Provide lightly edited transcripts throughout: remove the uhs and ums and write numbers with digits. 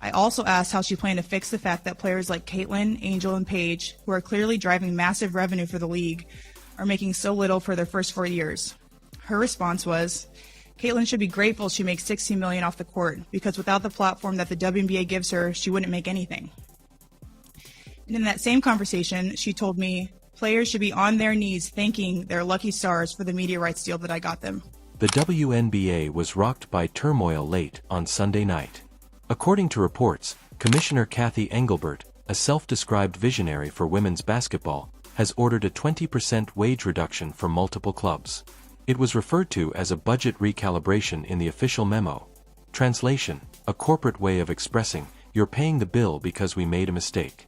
I also asked how she planned to fix the fact that players like Caitlin, Angel, and Paige, who are clearly driving massive revenue for the league, are making so little for their first 4 years. Her response was, Caitlin should be grateful she makes $16 million off the court, because without the platform that the WNBA gives her, she wouldn't make anything. And in that same conversation, she told me, players should be on their knees thanking their lucky stars for the media rights deal that I got them. The WNBA was rocked by turmoil late on Sunday night. According to reports, Commissioner Cathy Engelbert, a self-described visionary for women's basketball, has ordered a 20% wage reduction for multiple clubs. It was referred to as a budget recalibration in the official memo. Translation: a corporate way of expressing, "You're paying the bill because we made a mistake."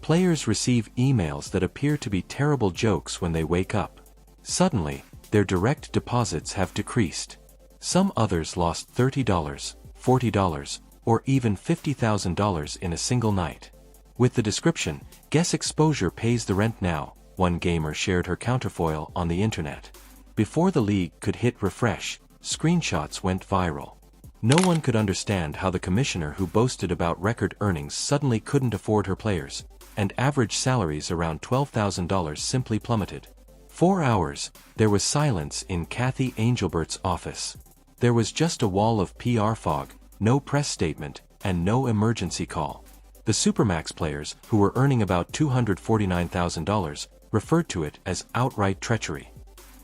Players receive emails that appear to be terrible jokes when they wake up. Suddenly, their direct deposits have decreased. Some others lost $30, $40, or even $50,000 in a single night. With the description, "Guess exposure pays the rent now," one gamer shared her counterfoil on the internet. Before the league could hit refresh, screenshots went viral. No one could understand how the commissioner who boasted about record earnings suddenly couldn't afford her players, and average salaries around $12,000 simply plummeted. 4 hours, there was silence in Cathy Engelbert's office. There was just a wall of PR fog, no press statement, and no emergency call. The Supermax players, who were earning about $249,000, referred to it as outright treachery.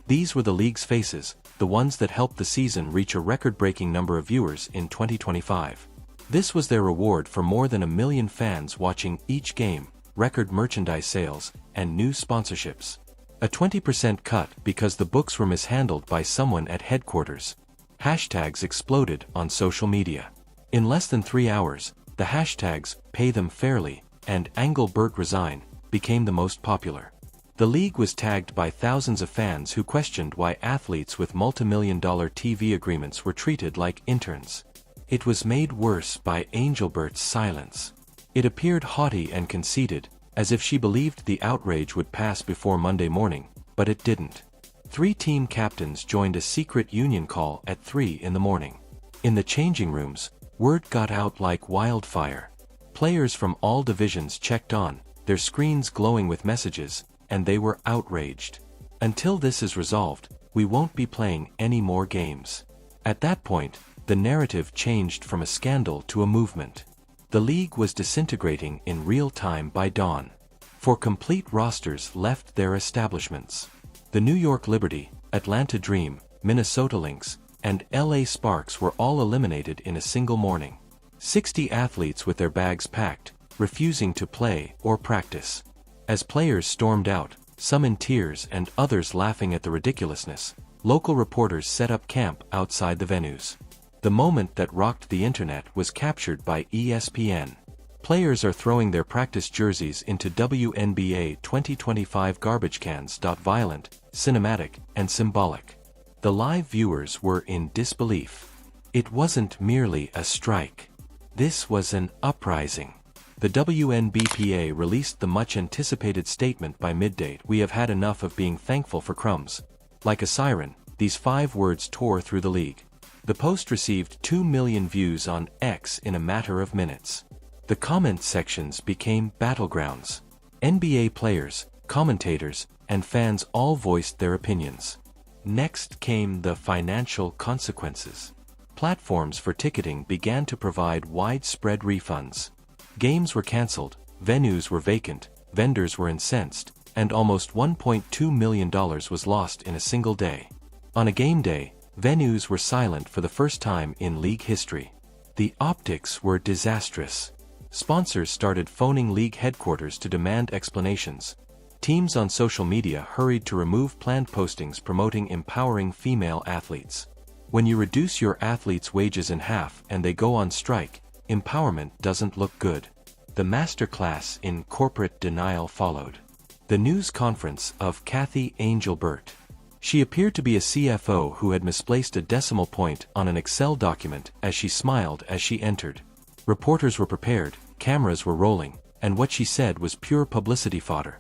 These were the league's faces, the ones that helped the season reach a record-breaking number of viewers in 2025. This was their reward for more than 1 million fans watching each game, record merchandise sales, and new sponsorships. A 20% cut because the books were mishandled by someone at headquarters. Hashtags exploded on social media. In less than 3 hours, the hashtags "Pay Them Fairly" and "Engelbert Resign" became the most popular. The league was tagged by thousands of fans who questioned why athletes with multi-million-dollar TV agreements were treated like interns. It was made worse by Engelbert's silence. It appeared haughty and conceited, as if she believed the outrage would pass before Monday morning, but it didn't. 3 team captains joined a secret union call at 3 in the morning. In the changing rooms, word got out like wildfire. Players from all divisions checked on, their screens glowing with messages, and they were outraged. "Until this is resolved, we won't be playing any more games." At that point, the narrative changed from a scandal to a movement. The league was disintegrating in real time by dawn. 4 complete rosters left their establishments. The New York Liberty, Atlanta Dream, Minnesota Lynx, and LA Sparks were all eliminated in a single morning. 60 athletes with their bags packed, refusing to play or practice. As players stormed out, some in tears and others laughing at the ridiculousness, local reporters set up camp outside the venues. The moment that rocked the internet was captured by ESPN. Players are throwing their practice jerseys into WNBA 2025 garbage cans. Violent, cinematic, and symbolic. The live viewers were in disbelief. It wasn't merely a strike. This was an uprising. The WNBPA released the much-anticipated statement by midday: "We have had enough of being thankful for crumbs." Like a siren, these 5 words tore through the league. The post received 2 million views on X in a matter of minutes. The comment sections became battlegrounds. NBA players, commentators, and fans all voiced their opinions. Next came the financial consequences. Platforms for ticketing began to provide widespread refunds. Games were cancelled, venues were vacant, vendors were incensed, and almost $1.2 million was lost in a single day. On a game day, venues were silent for the first time in league history. The optics were disastrous. Sponsors started phoning league headquarters to demand explanations. Teams on social media hurried to remove planned postings promoting empowering female athletes. When you reduce your athletes' wages in half and they go on strike, empowerment doesn't look good. The masterclass in corporate denial followed. The news conference of Cathy Engelbert. She appeared to be a CFO who had misplaced a decimal point on an Excel document as she smiled as she entered. Reporters were prepared, cameras were rolling, and what she said was pure publicity fodder.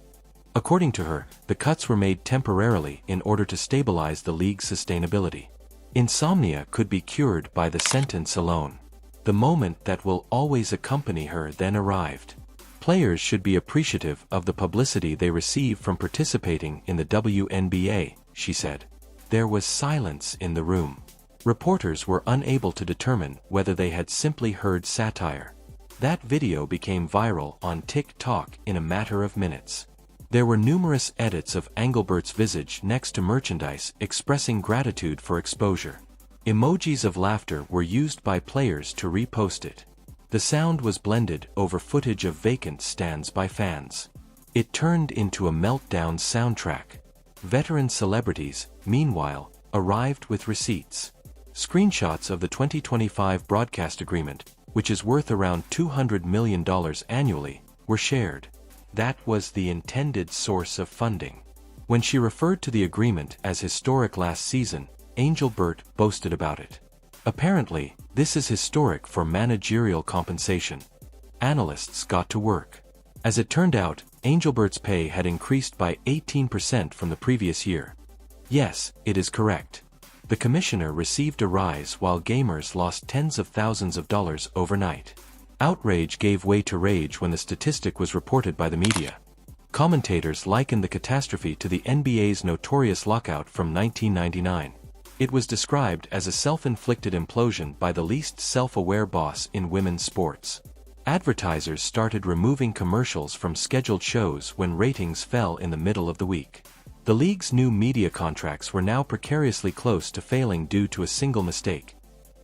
According to her, the cuts were made temporarily in order to stabilize the league's sustainability. Insomnia could be cured by the sentence alone. The moment that will always accompany her then arrived. Players should be appreciative of the publicity they receive from participating in the WNBA, she said. There was silence in the room. Reporters were unable to determine whether they had simply heard satire. That video became viral on TikTok in a matter of minutes. There were numerous edits of Engelbert's visage next to merchandise expressing gratitude for exposure. Emojis of laughter were used by players to repost it. The sound was blended over footage of vacant stands by fans. It turned into a meltdown soundtrack. Veteran celebrities, meanwhile, arrived with receipts. Screenshots of the 2025 broadcast agreement, which is worth around $200 million annually, were shared. That was the intended source of funding. When she referred to the agreement as historic last season, Engelbert boasted about it. Apparently, this is historic for managerial compensation. Analysts got to work. As it turned out, Engelbert's pay had increased by 18% from the previous year. Yes, it is correct. The commissioner received a rise while gamers lost tens of thousands of dollars overnight. Outrage gave way to rage when the statistic was reported by the media. Commentators likened the catastrophe to the NBA's notorious lockout from 1999. It was described as a self-inflicted implosion by the least self-aware boss in women's sports. Advertisers started removing commercials from scheduled shows when ratings fell in the middle of the week. The league's new media contracts were now precariously close to failing due to a single mistake.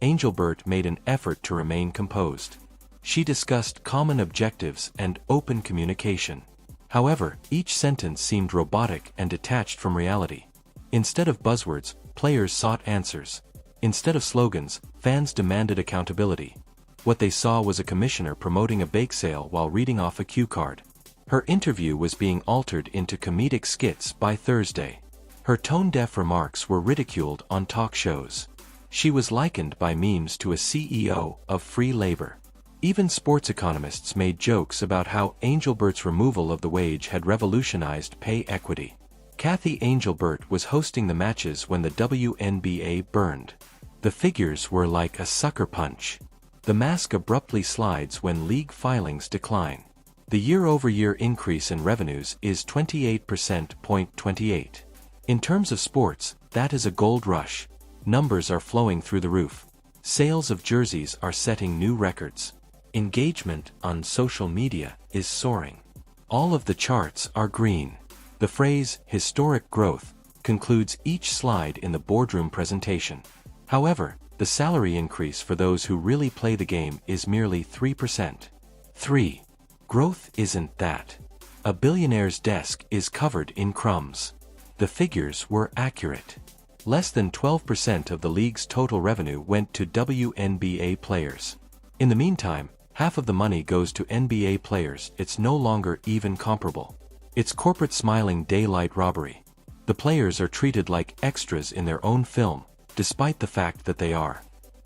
Engelbert made an effort to remain composed. She discussed common objectives and open communication. However, each sentence seemed robotic and detached from reality. Instead of buzzwords, players sought answers. Instead of slogans, fans demanded accountability. What they saw was a commissioner promoting a bake sale while reading off a cue card. Her interview was being altered into comedic skits by Thursday. Her tone-deaf remarks were ridiculed on talk shows. She was likened by memes to a CEO of free labor. Even sports economists made jokes about how Engelbert's removal of the wage had revolutionized pay equity. Cathy Engelbert was hosting the matches when the WNBA burned. The figures were like a sucker punch. The mask abruptly slides when league filings decline. The year-over-year increase in revenues is 28%. In terms of sports, that is a gold rush. Numbers are flowing through the roof. Sales of jerseys are setting new records. Engagement on social media is soaring. All of the charts are green. The phrase, historic growth, concludes each slide in the boardroom presentation. However, the salary increase for those who really play the game is merely 3%. 3. Growth isn't that. A billionaire's desk is covered in crumbs. The figures were accurate. Less than 12% of the league's total revenue went to WNBA players. In the meantime, half of the money goes to NBA players. It's no longer even comparable. It's corporate smiling daylight robbery. The players are treated like extras in their own film, despite the fact that they are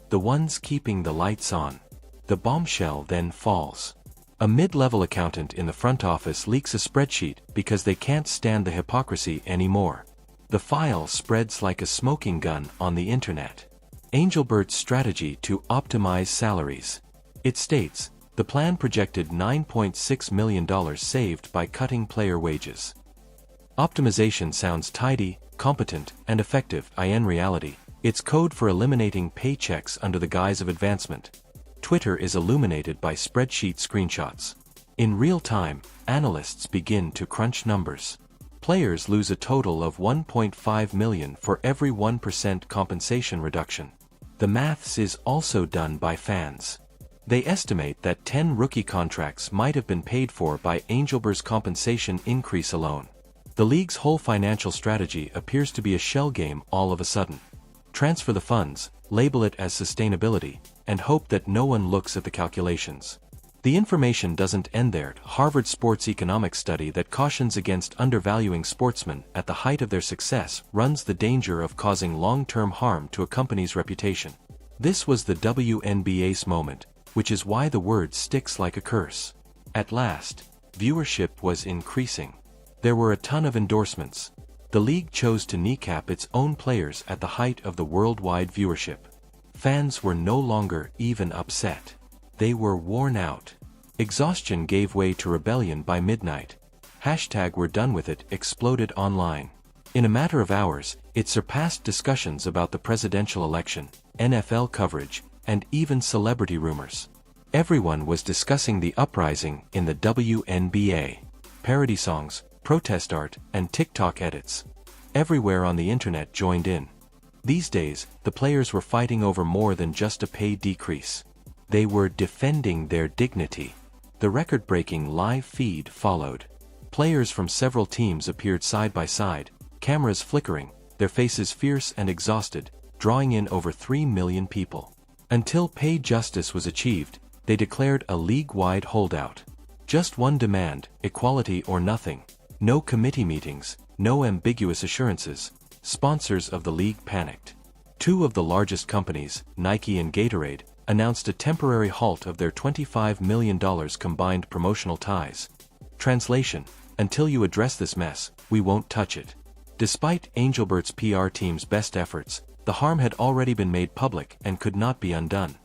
the ones keeping the lights on. The bombshell then falls. A mid-level accountant in the front office leaks a spreadsheet because they can't stand the hypocrisy anymore. The file spreads like a smoking gun on the internet. Engelbert's strategy to optimize salaries. It states, the plan projected $9.6 million saved by cutting player wages. Optimization sounds tidy, competent, and effective. In reality, it's code for eliminating paychecks under the guise of advancement. Twitter is illuminated by spreadsheet screenshots. In real time, analysts begin to crunch numbers. Players lose a total of $1.5 million for every 1% compensation reduction. The maths is also done by fans. They estimate that 10 rookie contracts might have been paid for by Engelbert's compensation increase alone. The league's whole financial strategy appears to be a shell game all of a sudden. Transfer the funds, label it as sustainability, and hope that no one looks at the calculations. The information doesn't end there. Harvard sports economics study that cautions against undervaluing sportsmen at the height of their success runs the danger of causing long-term harm to a company's reputation. This was the WNBA's moment, which is why the word sticks like a curse. At last, viewership was increasing. There were a ton of endorsements. The league chose to kneecap its own players at the height of the worldwide viewership. Fans were no longer even upset. They were worn out. Exhaustion gave way to rebellion by midnight. Hashtag "We're done with it" exploded online. In a matter of hours, it surpassed discussions about the presidential election, NFL coverage, and even celebrity rumors. Everyone was discussing the uprising in the WNBA. Parody songs, protest art, and TikTok edits. Everywhere on the internet joined in. These days, the players were fighting over more than just a pay decrease. They were defending their dignity. The record-breaking live feed followed. Players from several teams appeared side by side, cameras flickering, their faces fierce and exhausted, drawing in over 3 million people. Until pay justice was achieved, they declared a league-wide holdout. Just one demand: equality or nothing. No committee meetings, no ambiguous assurances. Sponsors of the league panicked. Two of the largest companies, Nike and Gatorade, announced a temporary halt of their $25 million combined promotional ties. Translation: until you address this mess, we won't touch it. Despite Engelbert's PR team's best efforts, the harm had already been made public and could not be undone.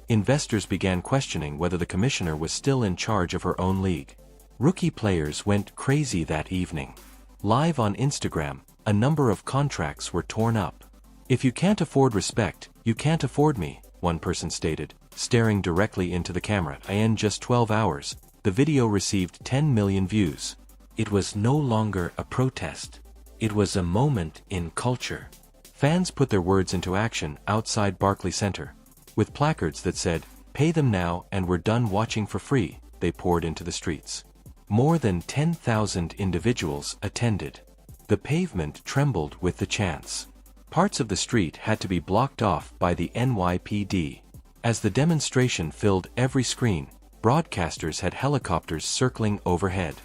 Investors began questioning whether the commissioner was still in charge of her own league. Rookie players went crazy that evening. Live on Instagram, a number of contracts were torn up. "If you can't afford respect, you can't afford me," one person stated, staring directly into the camera. In just 12 hours, the video received 10 million views. It was no longer a protest. It was a moment in culture. Fans put their words into action outside Barclays Center. With placards that said, "Pay them now and we're done watching for free," they poured into the streets. More than 10,000 individuals attended. The pavement trembled with the chants. Parts of the street had to be blocked off by the NYPD. As the demonstration filled every screen, broadcasters had helicopters circling overhead.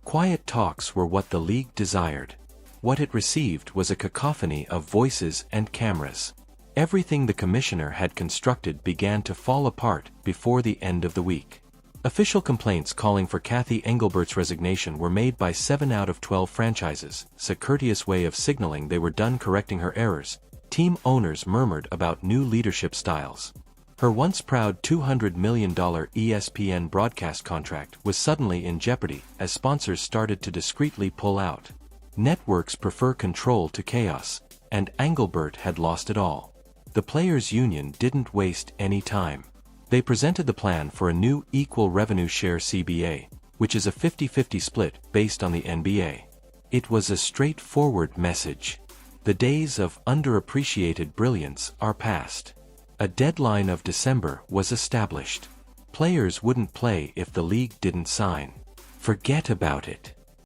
Quiet talks were what the league desired. What it received was a cacophony of voices and cameras. Everything the commissioner had constructed began to fall apart before the end of the week. Official complaints calling for Cathy Engelbert's resignation were made by 7 out of 12 franchises, a courteous way of signaling they were done correcting her errors. Team owners murmured about new leadership styles. Her once proud $200 million ESPN broadcast contract was suddenly in jeopardy as sponsors started to discreetly pull out. Networks prefer control to chaos, and Engelbert had lost it all. The players' union didn't waste any time. They presented the plan for a new equal revenue share CBA, which is a 50-50 split based on the NBA. It was a straightforward message. The days of underappreciated brilliance are past. A deadline of December was established. Players wouldn't play if the league didn't sign. Forget about it.